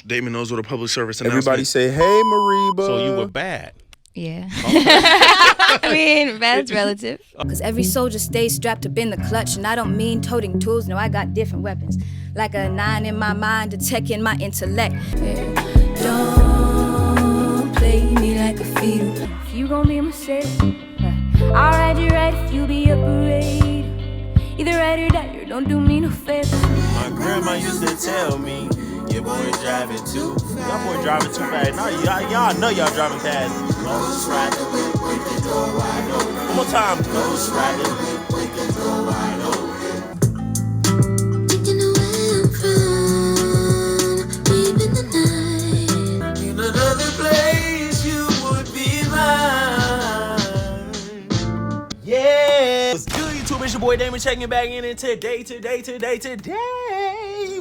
Damonknows with a public service announcement. Everybody say, hey, MEREBA. So you were bad. Yeah. I mean, bad's relative. Cause every soldier stays strapped up in the clutch. And I don't mean toting tools, no, I got different weapons. Like a 9 in my mind, a tech in my intellect. Yeah. Don't play me like a fiddle. If you gon' be my sailor, I'll ride you right if you be a parade. Either ride or die, or don't do me no favors. My grandma used to tell me, your boy driving too. Y'all boy driving too fast. Now y'all know y'all driving fast. Ghost riding, we can go wide open. One more time. Ghost riding, we can go wide open. Thinking of where I'm from, deep in the night. In another place, you would be mine. Yeah. What's good, YouTube? It's your boy Damon checking back in, and today,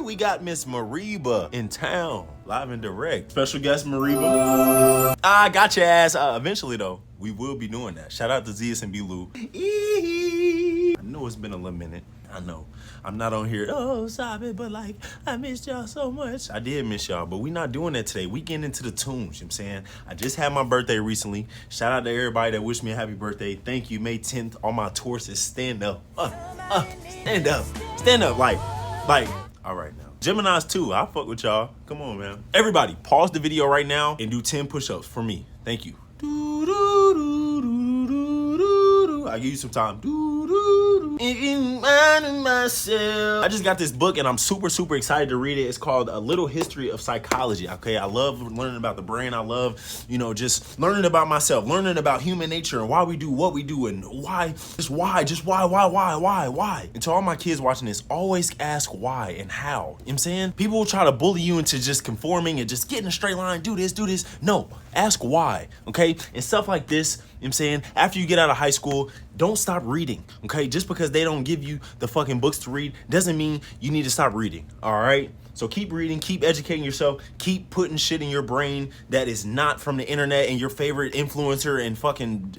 we got Miss MEREBA in town, live and direct. Special guest MEREBA. I got your ass. Eventually, though, we will be doing that. Shout out to Zeus and B-Lou. I know it's been a little minute. I know. I'm not on here, oh, stop it, but like, I missed y'all so much. I did miss y'all, but we not doing that today. We getting into the tunes, you know what I'm saying? I just had my birthday recently. Shout out to everybody that wished me a happy birthday. Thank you. May 10th, all my tours is stand up. Stand up. Stand up, like, all right now. Geminis too, I fuck with y'all. Come on, man. Everybody, pause the video right now and do 10 push-ups for me. Thank you. I'll give you some time. I just got this book and I'm super excited to read it. It's called A Little History of Psychology. Okay, I love learning about the brain. I love, you know, just learning about myself, learning about human nature and why we do what we do and why. And to all my kids watching this, always ask why and how. You know what I'm saying? People will try to bully you into just conforming and just get in a straight line, do this. No, ask why, okay? And stuff like this, you know what I'm saying? After you get out of high school, don't stop reading, okay? Just because they don't give you the fucking books to read doesn't mean you need to stop reading, all right? So keep reading, keep educating yourself, keep putting shit in your brain that is not from the internet and your favorite influencer and fucking...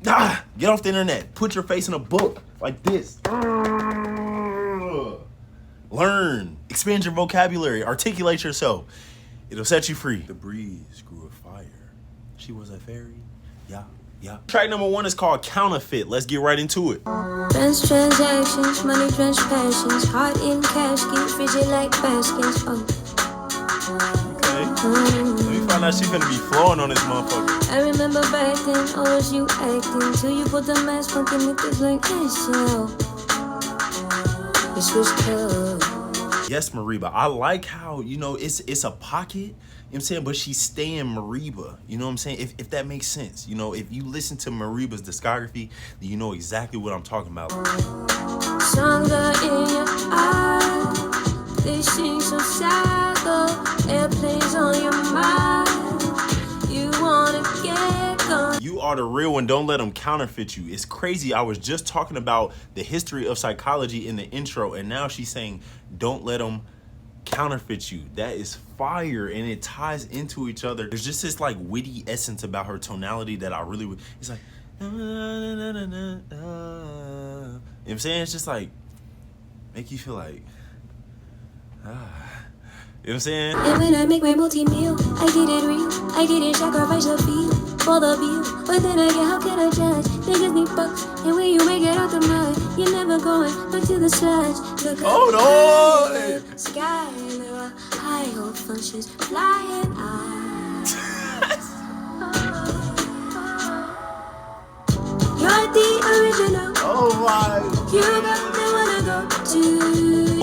get off the internet. Put your face in a book like this. Learn, expand your vocabulary, articulate yourself. It'll set you free. The breeze grew a fire. She was a fairy. Yeah. Track number 1 is called Counterfeit. Let's get right into it. Drenched transactions, money drenched passions, heart in casket, frigid like baskets. Okay. Let me find out she's gonna be flowing on this motherfucker. I remember back then, always you acting till you put the mask on niggas like yourself. This was tough. Yes, MEREBA. I like how, you know, it's a pocket, you know what I'm saying, but she's staying MEREBA, you know what I'm saying, if that makes sense. You know, if you listen to MEREBA's discography, then you know exactly what I'm talking about. Songs are in your eyes, they sing so sad, though, airplanes on your mind, you wanna get gone. You are the real one, don't let them counterfeit you. It's crazy, I was just talking about the history of psychology in the intro, and now she's saying, don't let them counterfeit you. That is fire, and it ties into each other. There's just this like witty essence about her tonality that I really would, it's like, you know what I'm saying? It's just like, make you feel like, you know what I'm saying? And when I make my multi-meal, I did it real, I didn't sacrifice the feel for the bill. But then again, how can I judge? Niggas need bucks, and when you make it out the mud, you're never going back to the sludge. Hold on! Sky, there are high hope functions, flying eyes. You're the original. Oh my. You got me wanna go to.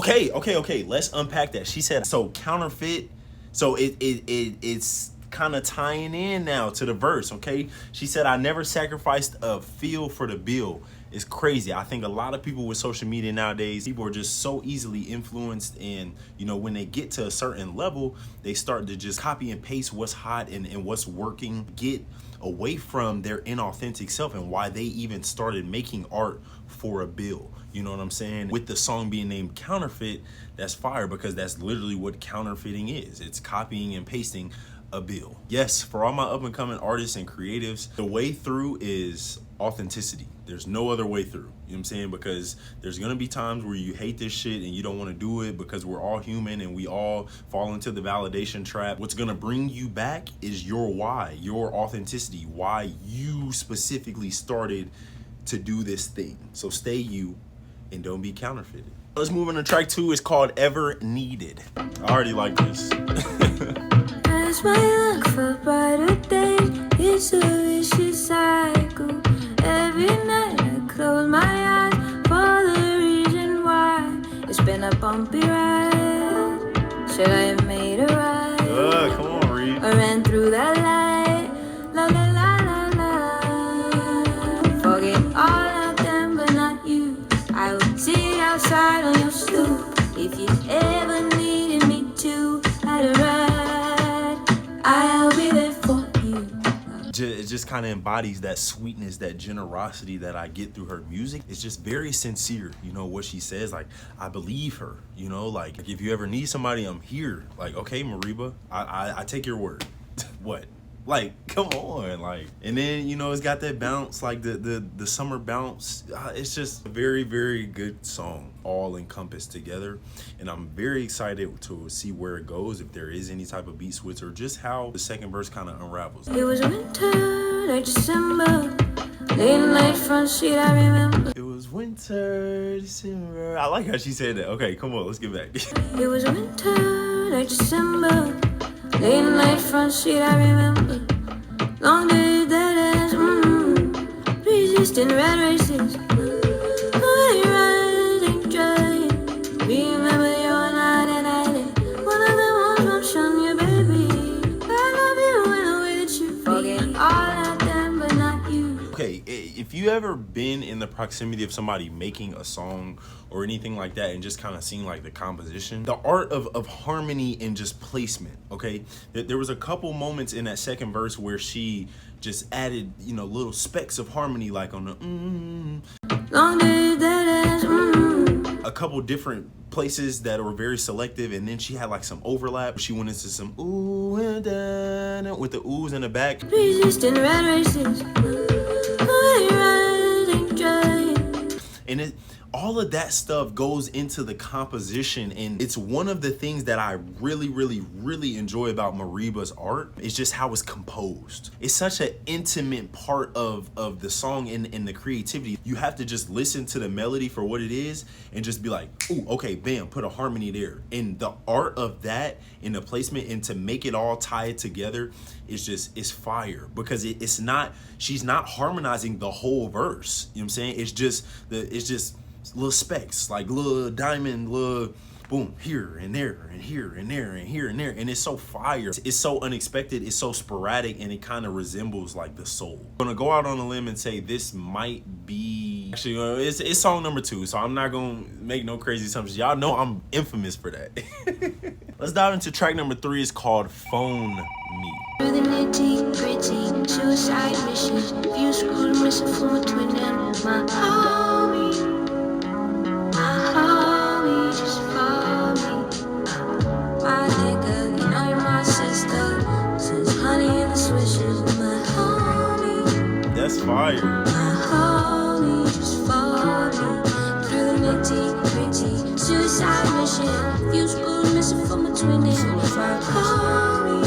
Okay. Let's unpack that. She said, so counterfeit. So it's kind of tying in now to the verse, okay? She said, I never sacrificed a feel for the bill. It's crazy. I think a lot of people with social media nowadays, people are just so easily influenced, and you know, when they get to a certain level, they start to just copy and paste what's hot and what's working, get away from their inauthentic self and why they even started making art for a bill. You know what I'm saying? With the song being named Counterfeit, that's fire, because that's literally what counterfeiting is. It's copying and pasting a bill. Yes, for all my up and coming artists and creatives, the way through is authenticity. There's no other way through. You know what I'm saying? Because there's gonna be times where you hate this shit and you don't want to do it, because we're all human and we all fall into the validation trap. What's gonna bring you back is your why, your authenticity, why you specifically started to do this thing. So stay you and don't be counterfeited. Let's move on to track 2. It's called Ever Needed. I already like this. As my luck for brighter days, it's a vicious cycle. Every night I close my eyes for the reason why. It's been a bumpy ride. Should I have made a ride? Come on, Reed. I ran through that light. La la la la la. Forget all of them, but not you. I would sit outside on your stoop if you ever needed me to. Had a ride, I'll be there for you. It just kind of embodies that sweetness, that generosity that I get through her music. It's just very sincere, you know, what she says. Like, I believe her, you know, like, if you ever need somebody, I'm here. Like, okay, MEREBA, I take your word. What? Like, come on, like, and then, you know, it's got that bounce, like the summer bounce. It's just a very, very good song, all encompassed together. And I'm very excited to see where it goes, if there is any type of beat switch, or just how the second verse kind of unravels. It was winter, like December, late night front seat, I remember. It was winter, December. I like how she said that. Okay, come on, let's get back. It was winter, like December, late night front seat, I remember. Long days, dead ends, resisting red races. My rising dry. Remember you're not an island. One of the ones won't shun you, baby. I love you when I'm with you. Forget all of them, but not you. Okay, if you ever been in the proximity of somebody making a song or anything like that and just kind of seeing like the composition, the art of harmony and just placement, okay? There was a couple moments in that second verse where she just added, you know, little specks of harmony, like on the Long days, dead ends, a couple different places that were very selective, and then she had like some overlap. She went into some ooh and da, with the oohs in the back. resisting red races. My rising dry. And all of that stuff goes into the composition, and it's one of the things that I really, really, really enjoy about MEREBA's art. It's just how it's composed. It's such an intimate part of the song and the creativity. You have to just listen to the melody for what it is and just be like, ooh, okay, bam, put a harmony there. And the art of that and the placement and to make it all tie it together is just, it's fire, because it's not, she's not harmonizing the whole verse. You know what I'm saying? It's just little specks, like little diamond, little boom, here and there and here and there and here and there, and it's so fire. It's so unexpected, it's so sporadic, and it kind of resembles like the soul. I'm gonna go out on a limb and say this might be, actually, it's song number 2, so I'm not gonna make no crazy assumptions. Y'all know I'm infamous for that. Let's dive into track number 3. It's called Phone Me. Through the nitty-gritty, suicide missions, few screws missing from between them. My homie, just follow me. My nigga, you know you're my sister. Since honey in the swishes, my homie. That's fire. My homie, just follow me. Through the nitty-gritty, suicide mission, few screws missing from between them. My homie.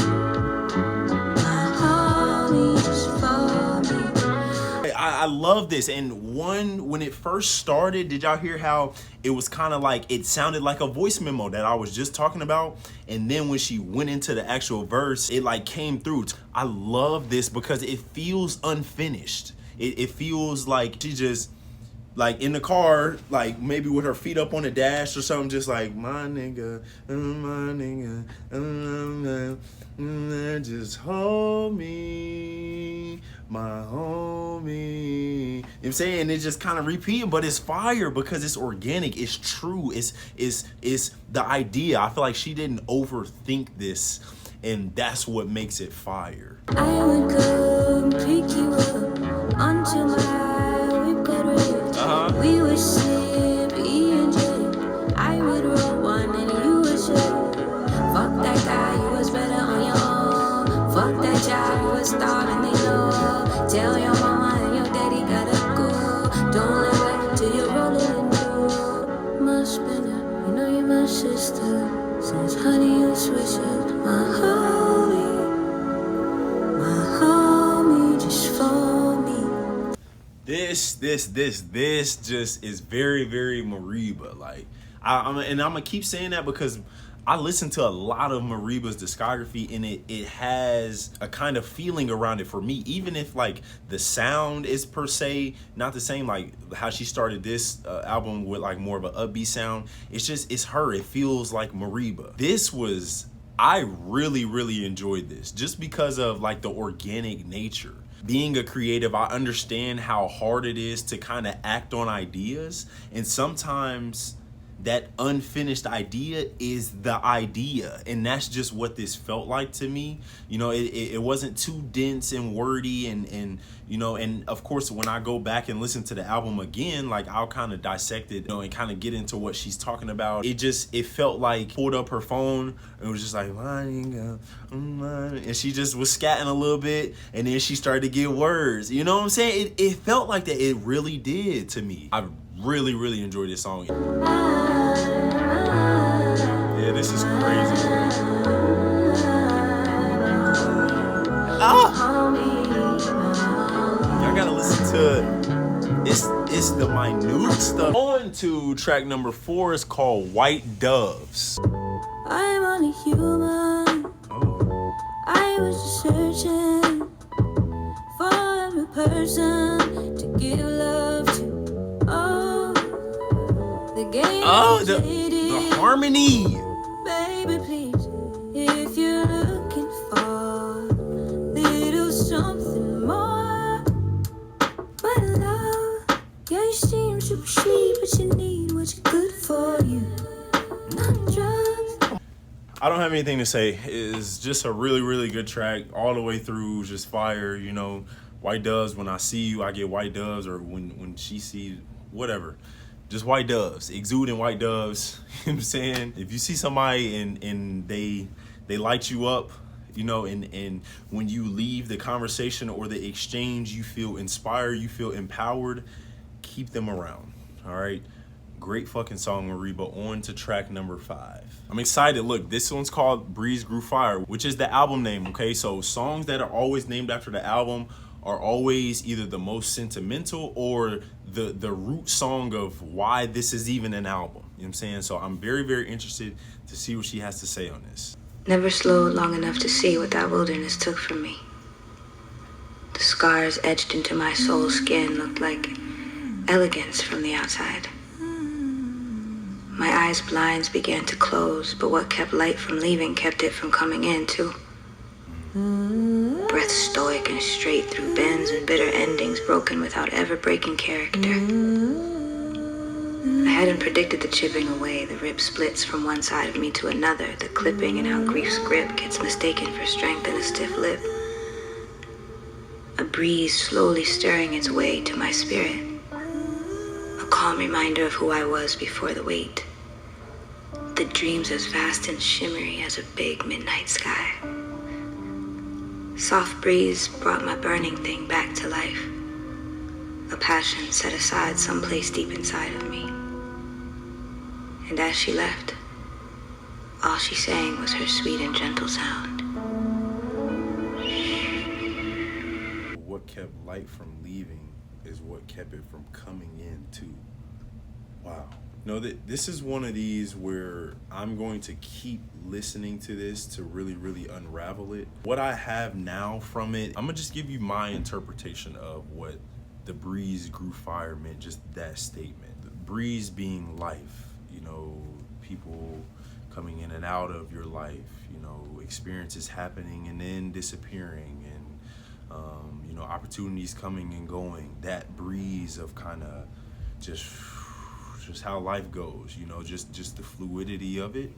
I love this. And when it first started, did y'all hear how it was kind of like, it sounded like a voice memo that I was just talking about? And then when she went into the actual verse, it like came through. I love this because it feels unfinished. It feels like she just, like in the car, like maybe with her feet up on the dash or something, just like, my nigga, just hold me, my homie. You know what I'm saying? It's just kind of repeating, but it's fire because it's organic, it's true, it's the idea. I feel like she didn't overthink this, and that's what makes it fire. I would come pick you up onto my whip cut rig. We would sip E&J. I would roll one and you would share. Fuck that guy, you was better on your own. child was starving, they know. Tell your mama and your daddy gotta go. Don't look back till you're rolling in dough. My spinner, you know you're my sister. Since honey you switches, my homie, just for me. This just is very, very MEREBA. Like, I'm gonna keep saying that because I listen to a lot of MEREBA's discography, and it has a kind of feeling around it for me. Even if like the sound is per se not the same, like how she started this album with like more of an upbeat sound. It's her. It feels like MEREBA. I really enjoyed this just because of like the organic nature. Being a creative, I understand how hard it is to kind of act on ideas, and sometimes that unfinished idea is the idea, and that's just what this felt like to me. You know, it wasn't too dense and wordy, and you know, and of course when I go back and listen to the album again, like I'll kind of dissect it, you know, and kind of get into what she's talking about. It felt like pulled up her phone and was just like, and she just was scatting a little bit, and then she started to get words. You know what I'm saying? It felt like that. It really did to me. I really enjoyed this song. Yeah, this is crazy. Y'all gotta listen to it's the minute stuff. On to track number 4 is called White Doves. I'm only human. Oh. I was just searching for every person to give love to. Oh, the game. Oh, the harmony. Baby, please, if you're looking for little something more, my love, yeah, you seem super sweet, but you need what's good for you, not drugs. I don't have anything to say. It's just a really good track all the way through, just fire. You know, white doves. When I see you, I get white doves, or when she sees, whatever. Just white doves, exuding white doves. You know what I'm saying? If you see somebody and they light you up, you know, and when you leave the conversation or the exchange, you feel inspired, you feel empowered, keep them around. All right. Great fucking song, MEREBA. On to track number 5. I'm excited. Look, this one's called Breeze Grew Fire, which is the album name. Okay, so songs that are always named after the album are always either the most sentimental or the root song of why this is even an album. You know what I'm saying? So I'm very interested to see what she has to say on this. Never slowed long enough to see what that wilderness took from me. The scars etched into my soul's skin looked like elegance from the outside. My eyes' blinds began to close, but what kept light from leaving kept it from coming in too. Breath stoic and straight through bends and bitter endings, broken without ever breaking character. I hadn't predicted the chipping away, the rip splits from one side of me to another, the clipping and how grief's grip gets mistaken for strength in a stiff lip. A breeze slowly stirring its way to my spirit. A calm reminder of who I was before the weight. The dreams as vast and shimmery as a big midnight sky. Soft breeze brought my burning thing back to life. A passion set aside someplace deep inside of me. And as she left, all she sang was her sweet and gentle sound. What kept light from leaving is what kept it from coming in too. Wow. No, this is one of these where I'm going to keep listening to this to really unravel it. What I have now from it, I'm gonna just give you my interpretation of what the breeze grew fire meant, just that statement. The breeze being life, you know, people coming in and out of your life, you know, experiences happening and then disappearing, and you know, opportunities coming and going. That breeze of kind of just how life goes, you know, just the fluidity of it.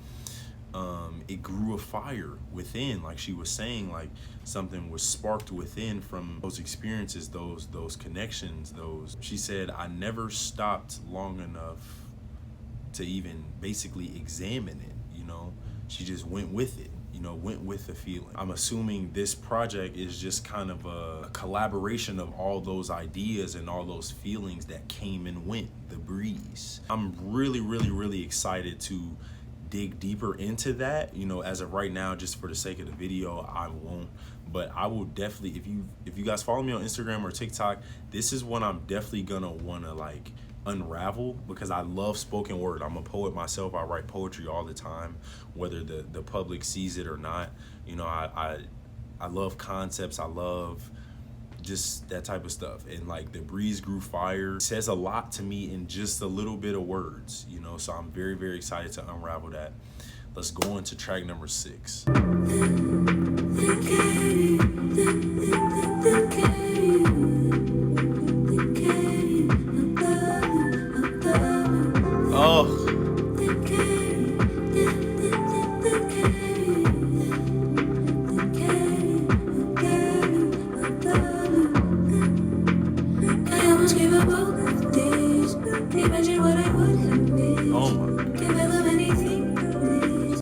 It grew a fire within, like she was saying, like something was sparked within from those experiences, those connections, she said, I never stopped long enough to even basically examine it, you know, she just went with it, you know, went with the feeling. I'm assuming this project is just kind of a collaboration of all those ideas and all those feelings that came and went, the breeze. I'm really excited to dig deeper into that. You know, as of right now, just for the sake of the video, I won't, but I will definitely, if you guys follow me on Instagram or TikTok, this is one I'm definitely gonna wanna like unravel, because I love spoken word. I'm a poet myself. I write poetry all the time, whether the public sees it or not. You know, I love concepts. I love just that type of stuff. And like the breeze grew fire says a lot to me in just a little bit of words, you know, so I'm very excited to unravel that. Let's go into track number 6. Oh.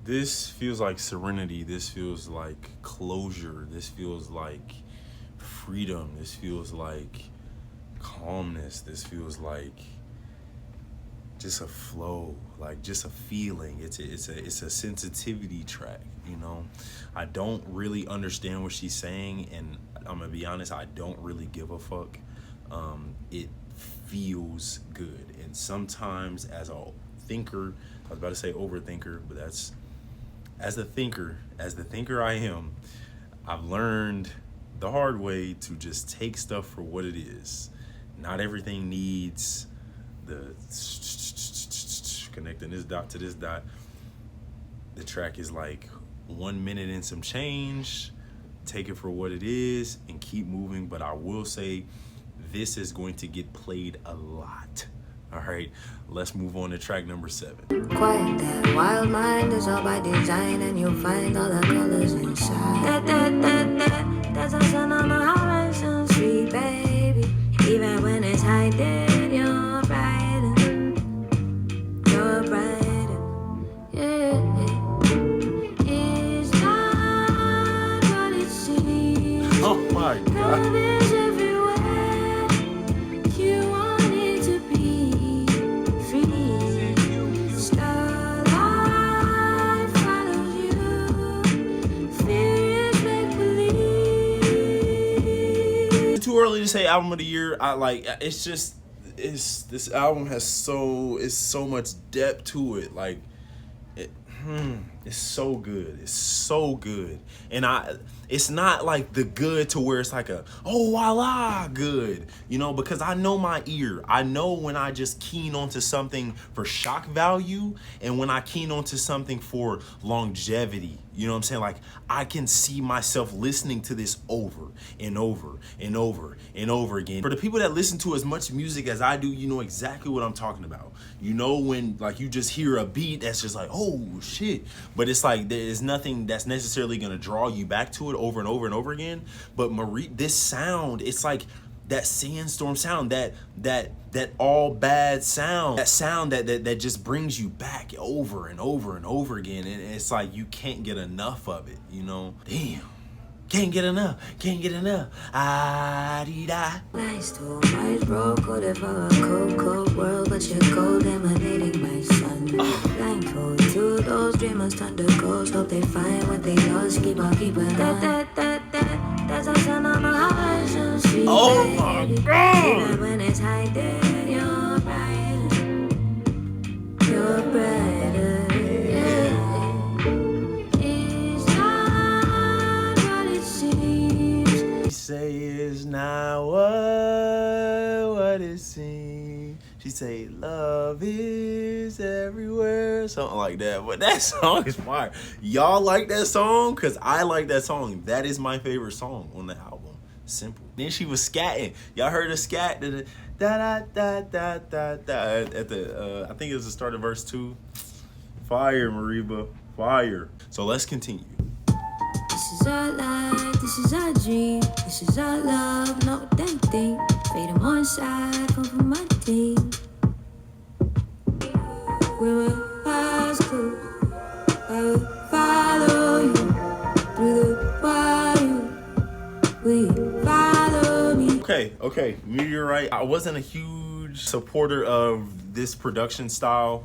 This feels like serenity. This feels like closure. This feels like freedom. This feels like calmness. This feels like just a flow, like just a feeling. It's a sensitivity track, you know. I don't really understand what she's saying, and I'm gonna be honest, I don't really give a fuck. It feels good, and sometimes as a thinker, I was about to say overthinker, but that's as the thinker I am, I've learned the hard way to just take stuff for what it is. Not everything needs the connecting this dot to this dot. The track is like 1 minute and some change. Take it for what it is and keep moving. But I will say this is going to get played a lot. All right, let's move on to track number 7. Quiet, that wild mind is all by design, and you'll find all the colors inside. That's a sun on the horizon, sweet baby. Even when it's hiding, you're brighter. You're brighter. Yeah. It's not what it seems. Oh my God. Love is everywhere. You want it to be free. Starlight follows you. Fear is make believe. Too early to say album of the year. This album has so much depth to it. Like it's so good. It's so good. And it's not like the good to where it's like a oh voila good, you know, because I know my ear. I know when I just keen onto something for shock value and when I keen onto something for longevity. You know what I'm saying? Like I can see myself listening to this over and over and over and over again. For the people that listen to as much music as I do, you know exactly what I'm talking about. You know when like you just hear a beat that's just like, oh shit. But it's like there's nothing that's necessarily gonna draw you back to it over and over and over again. But this sound, it's like that sandstorm sound, that all bad sound, that sound that just brings you back over and over and over again. And it's like you can't get enough of it, you know? Damn. Can't get enough. Ah-dee-da. Nice too much, bro. Coded for a cold world, but you're cold, emanating my sun. Blindfold to those dreamers, turn to ghosts. Hope they find what they lost. Keep on keeping on. That's a sun on the horizon. Sweet Oh my God. even when it's hiding, you're brighter. You're brighter. Yeah. It's not what it seems. She say it's not what it seems. She say love is everywhere, something like that. But that song is fire. Y'all like that song? Cause I like that song. That is my favorite song on the album. Simple. Then she was scatting. Y'all heard her scat? Da da da da da da. At the I think it was the start of verse 2. Fire, Mereba. Fire. So let's continue. This is our life, this is our dream, this is our love, not what they think. Fade them on side, come from my team. We were high school, Okay. Meteorite. I wasn't a huge supporter of this production style.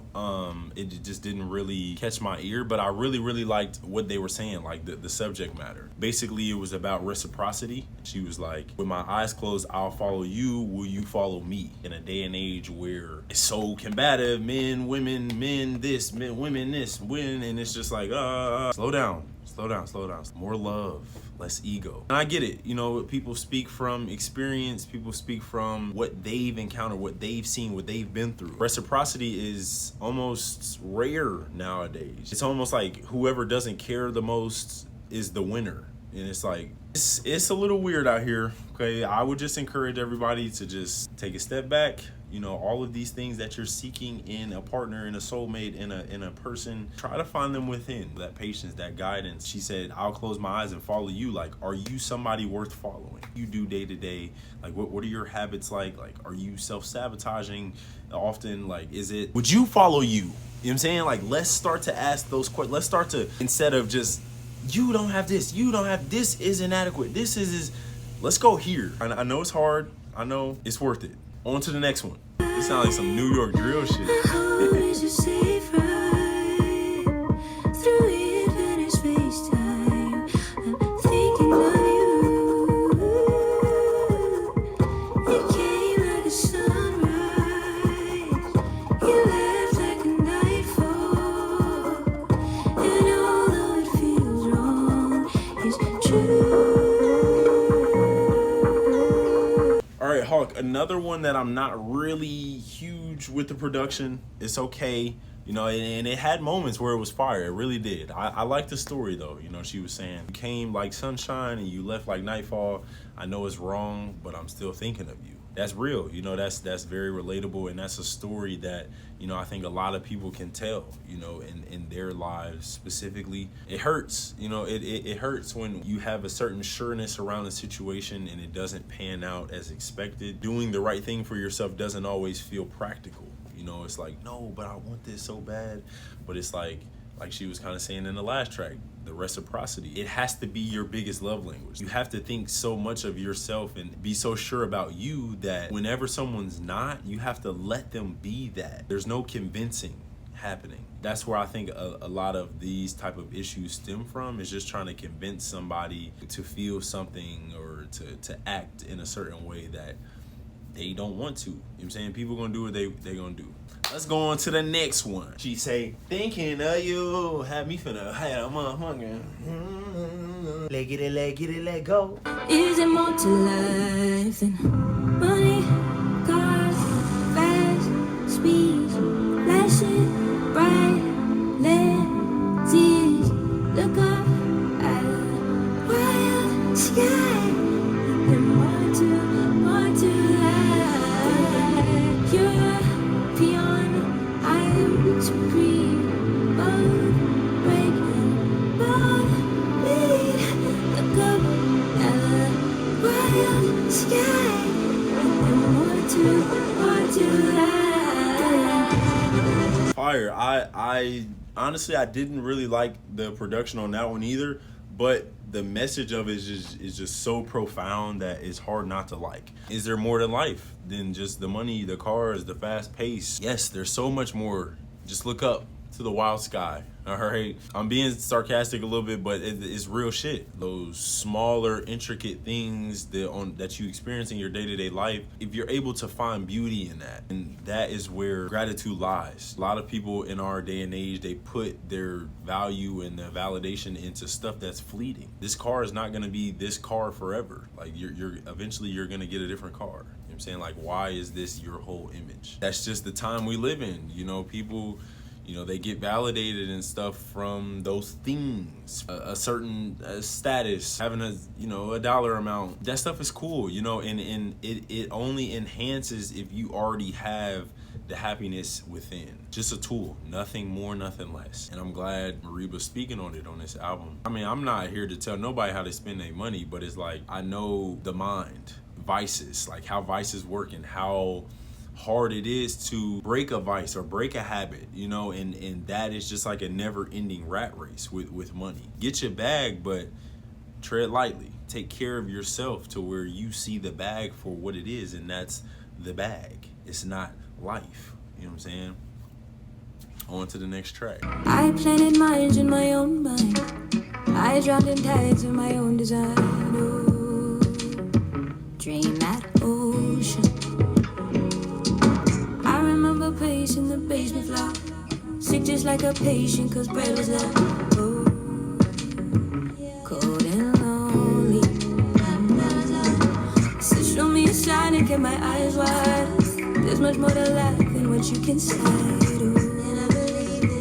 It just didn't really catch my ear, but I really liked what they were saying, like the subject matter. Basically, it was about reciprocity. She was like, with my eyes closed, I'll follow you. Will you follow me? In a day and age where it's so combative, men, women, men this, men, women this, women, and it's just like, slow down. More love, less ego. And I get it, you know, people speak from experience, people speak from what they've encountered, what they've seen, what they've been through. Reciprocity is almost rare nowadays. It's almost like whoever doesn't care the most is the winner. And it's like, it's a little weird out here, okay? I would just encourage everybody to just take a step back. You know, all of these things that you're seeking in a partner, in a soulmate, in a person, try to find them within. That patience, that guidance. She said, I'll close my eyes and follow you. Like, are you somebody worth following? You do day to day. Like, what are your habits like? Like, are you self-sabotaging often? Like, would you follow you? You know what I'm saying? Like, let's start to ask those questions. Let's start to, instead of just, you don't have this, this is inadequate, this is, let's go here. I know it's hard. I know it's worth it. On to the next one. This sounds like some New York drill shit. Another one that I'm not really huge with the production. It's okay, you know, and it had moments where it was fire. It really did. I like the story though. You know, she was saying, you came like sunshine and you left like nightfall. I know it's wrong, but I'm still thinking of you. That's real. You know, that's very relatable, and that's a story that, you know, I think a lot of people can tell, you know, in their lives specifically. It hurts, you know, it hurts when you have a certain sureness around a situation and it doesn't pan out as expected. Doing the right thing for yourself doesn't always feel practical. You know, it's like, no, but I want this so bad. But it's like she was kind of saying in the last track, the reciprocity. It has to be your biggest love language. You have to think so much of yourself and be so sure about you that whenever someone's not, you have to let them be that. There's no convincing happening. That's where I think a lot of these type of issues stem from, is just trying to convince somebody to feel something or to act in a certain way that they don't want to. You know what I'm saying? People gonna do what they gonna do. Let's go on to the next one. She say, thinking of you, have me finna have a motherfucker. Let go. Is it more to life than money, cars, fast, speed, flashing bright lenses? Look up at a wild sky. And more to life. You're beyond, I'm supreme. Both breaking, both bleed. Look up at a wild sky. And more to life. Fire. I honestly, I didn't really like the production on that one either, but the message of it is just so profound that it's hard not to like. Is there more to life than just the money, the cars, the fast pace? Yes, there's so much more. Just look up to the wild sky. All right, I'm being sarcastic a little bit, but it's real shit. Those smaller, intricate things that you experience in your day-to-day life, if you're able to find beauty in that, and that is where gratitude lies. A lot of people in our day and age, they put their value and their validation into stuff that's fleeting. This car is not gonna be this car forever. Like you're eventually gonna get a different car. You know what I'm saying? Like, why is this your whole image? That's just the time we live in. You know, people, you know, they get validated and stuff from those things, a certain status, having a dollar amount. That stuff is cool, you know, and it only enhances if you already have the happiness within. Just a tool, nothing more, nothing less. And I'm glad MEREBA's speaking on it on this album. I mean, I'm not here to tell nobody how to spend their money, but it's like, I know the mind, vices, like how vices work and how hard it is to break a vice or break a habit, you know, and that is just like a never-ending rat race with money. Get your bag, but tread lightly. Take care of yourself to where you see the bag for what it is, and that's the bag. It's not life. You know what I'm saying? On to the next track. I planted mines in my own mind. I dropped in tides of my own design. Oh, dream that ocean. I remember pacing the basement floor, sick just like a patient, cause bread was low. Oh, cold and lonely. So show me a sign and kept my eyes wide. There's much more to life than what you can say. And I believed it,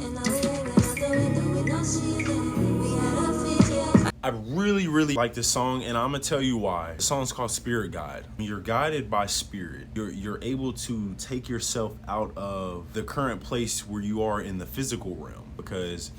and I was looking out the window with no ceiling. We had a vision. I really like this song, and I'm gonna tell you why. The song's called Spirit Guide. When you're guided by spirit, you're able to take yourself out of the current place where you are in the physical realm, because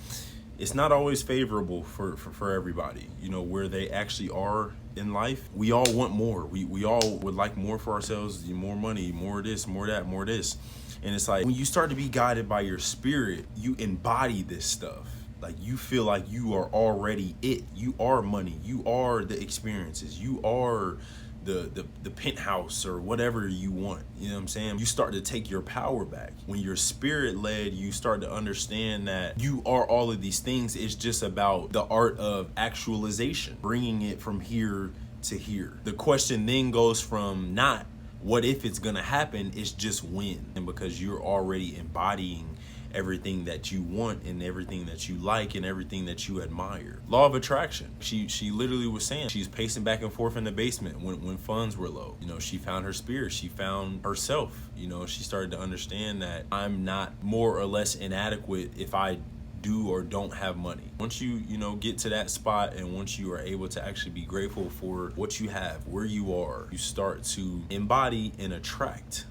it's not always favorable for everybody, you know, where they actually are in life. We all want more. We all would like more for ourselves, more money, more of this, more of that, more of this. And it's like when you start to be guided by your spirit, you embody this stuff. Like you feel like you are already it. You are money. You are the experiences. You are the penthouse or whatever you want. You know what I'm saying? You start to take your power back. When you're spirit led, you start to understand that you are all of these things. It's just about the art of actualization, bringing it from here to here. The question then goes from not what if it's gonna happen, it's just when. And because you're already embodying everything that you want and everything that you like and everything that you admire. Law of attraction. She literally was saying she's pacing back and forth in the basement when funds were low. You know, she found her spirit. She found herself. You know, she started to understand that I'm not more or less inadequate if I do or don't have money. Once you get to that spot, and once you are able to actually be grateful for what you have, where you are, you start to embody and attract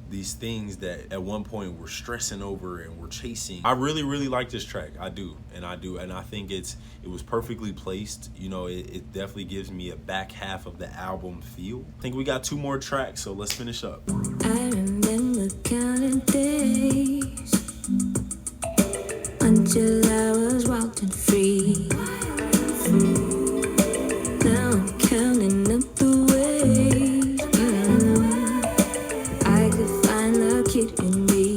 these things that at one point we're stressing over and we're chasing. I really like this track. I do, and I think it was perfectly placed. You know, it definitely gives me a back half of the album feel. I think we got 2 more tracks, so let's finish up. I remember counting days until I was walked and free. Now I'm counting up the ways I could find the kid in me.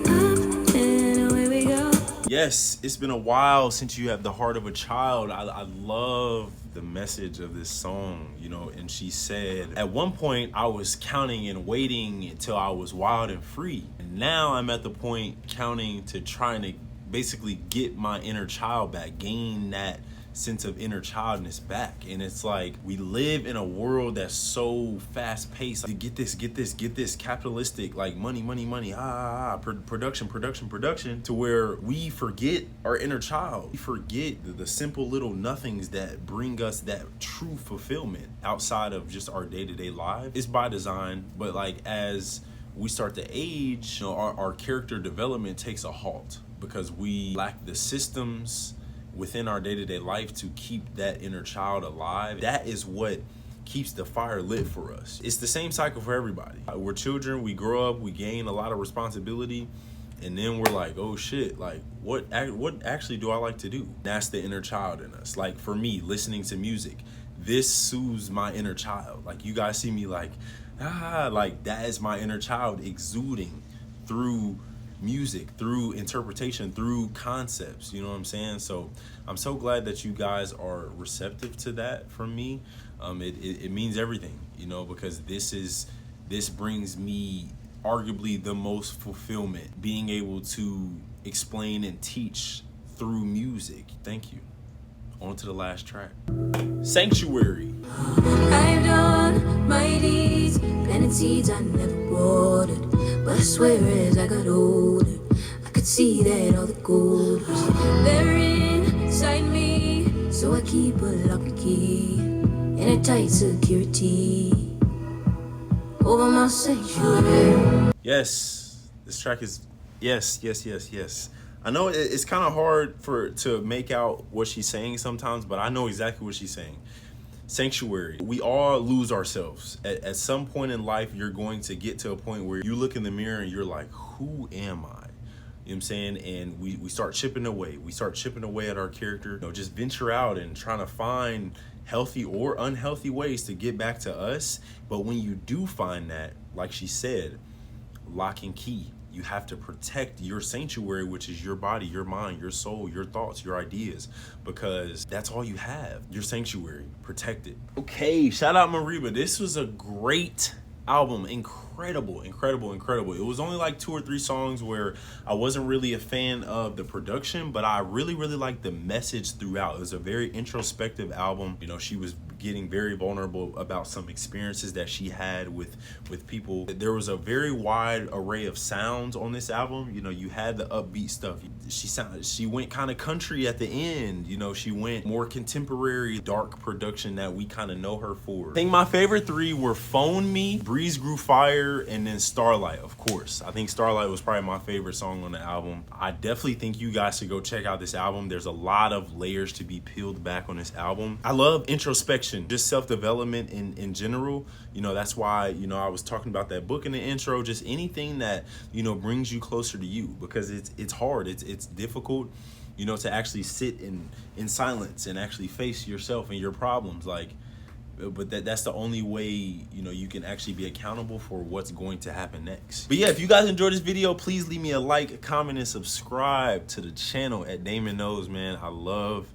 Up and away we go. Yes, it's been a while since you have the heart of a child. I love the message of this song, you know, and she said, at one point I was counting and waiting until I was wild and free. And now I'm at the point counting to trying to basically get my inner child back, gain that sense of inner childness back. And it's like we live in a world that's so fast paced. Like, get this capitalistic, like money, production, to where we forget our inner child. We forget the simple little nothings that bring us that true fulfillment outside of just our day-to-day lives. It's by design, but like as we start to age, you know, our character development takes a halt because we lack the systems within our day-to-day life to keep that inner child alive. That is what keeps the fire lit for us. It's the same cycle for everybody. We're children, we grow up, we gain a lot of responsibility, and then we're like, oh shit, like what actually do I like to do? That's the inner child in us. Like for me, listening to music, this soothes my inner child. Like you guys see me like that is my inner child exuding through music, through interpretation, through concepts. You know what I'm saying? So I'm so glad that you guys are receptive to that from me. It means everything, you know, because this brings me arguably the most fulfillment, being able to explain and teach through music. Thank you. On to the last track. Sanctuary. I've done my deeds, planted seeds I never watered. But I swear as I got older, I could see that all the gold was there inside me. So I keep a lock and key and a tight security over my sanctuary. Yes, this track is yes. I know it's kind of hard to make out what she's saying sometimes, but I know exactly what she's saying. Sanctuary. We all lose ourselves. At some point in life, you're going to get to a point where you look in the mirror and you're like, who am I? You know what I'm saying? And we start chipping away. We start chipping away at our character. You know, just venture out and trying to find healthy or unhealthy ways to get back to us. But when you do find that, like she said, lock and key. You have to protect your sanctuary, which is your body, your mind, your soul, your thoughts, your ideas, because that's all you have. Your sanctuary, protect it. Okay, shout out MEREBA. This was a great album. Incredible. It was only like 2 or 3 songs where I wasn't really a fan of the production, but I really liked the message throughout. It was a very introspective album. You know, she was getting very vulnerable about some experiences that she had with people. There was a very wide array of sounds on this album. You know, you had the upbeat stuff. She went kind of country at the end. You know, she went more contemporary, dark production that we kind of know her for. I think my favorite 3 were Phone Me, Breeze Grew Fire, and then Starlight, of course. I think Starlight was probably my favorite song on the album. I definitely think you guys should go check out this album. There's a lot of layers to be peeled back on this album. I love introspection, just self-development in general. You know, that's why, you know, I was talking about that book in the intro, just anything that, you know, brings you closer to you, because it's hard, it's difficult, you know, to actually sit in silence and actually face yourself and your problems. Like, but that's the only way, you know, you can actually be accountable for what's going to happen next. But yeah, if you guys enjoyed this video, please leave me a like, a comment, and subscribe to the channel at Damonknows, man. I love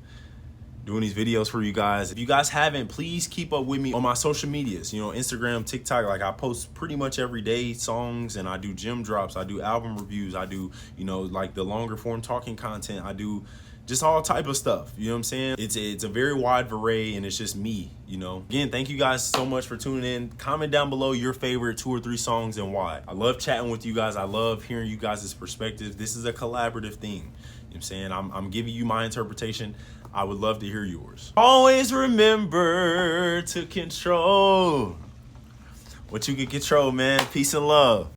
doing these videos for you guys. If you guys haven't, please keep up with me on my social medias, you know, Instagram, TikTok. Like, I post pretty much every day songs, and I do gym drops, I do album reviews, I do, you know, like the longer form talking content, I do just all type of stuff. You know what I'm saying? It's a very wide array, and it's just me, you know. Again, thank you guys so much for tuning in. Comment down below your favorite 2 or 3 songs and why. I love chatting with you guys. I love hearing you guys' perspectives. This is a collaborative thing. You know what I'm saying? I'm giving you my interpretation. I would love to hear yours. Always remember to control what you can control, man. Peace and love.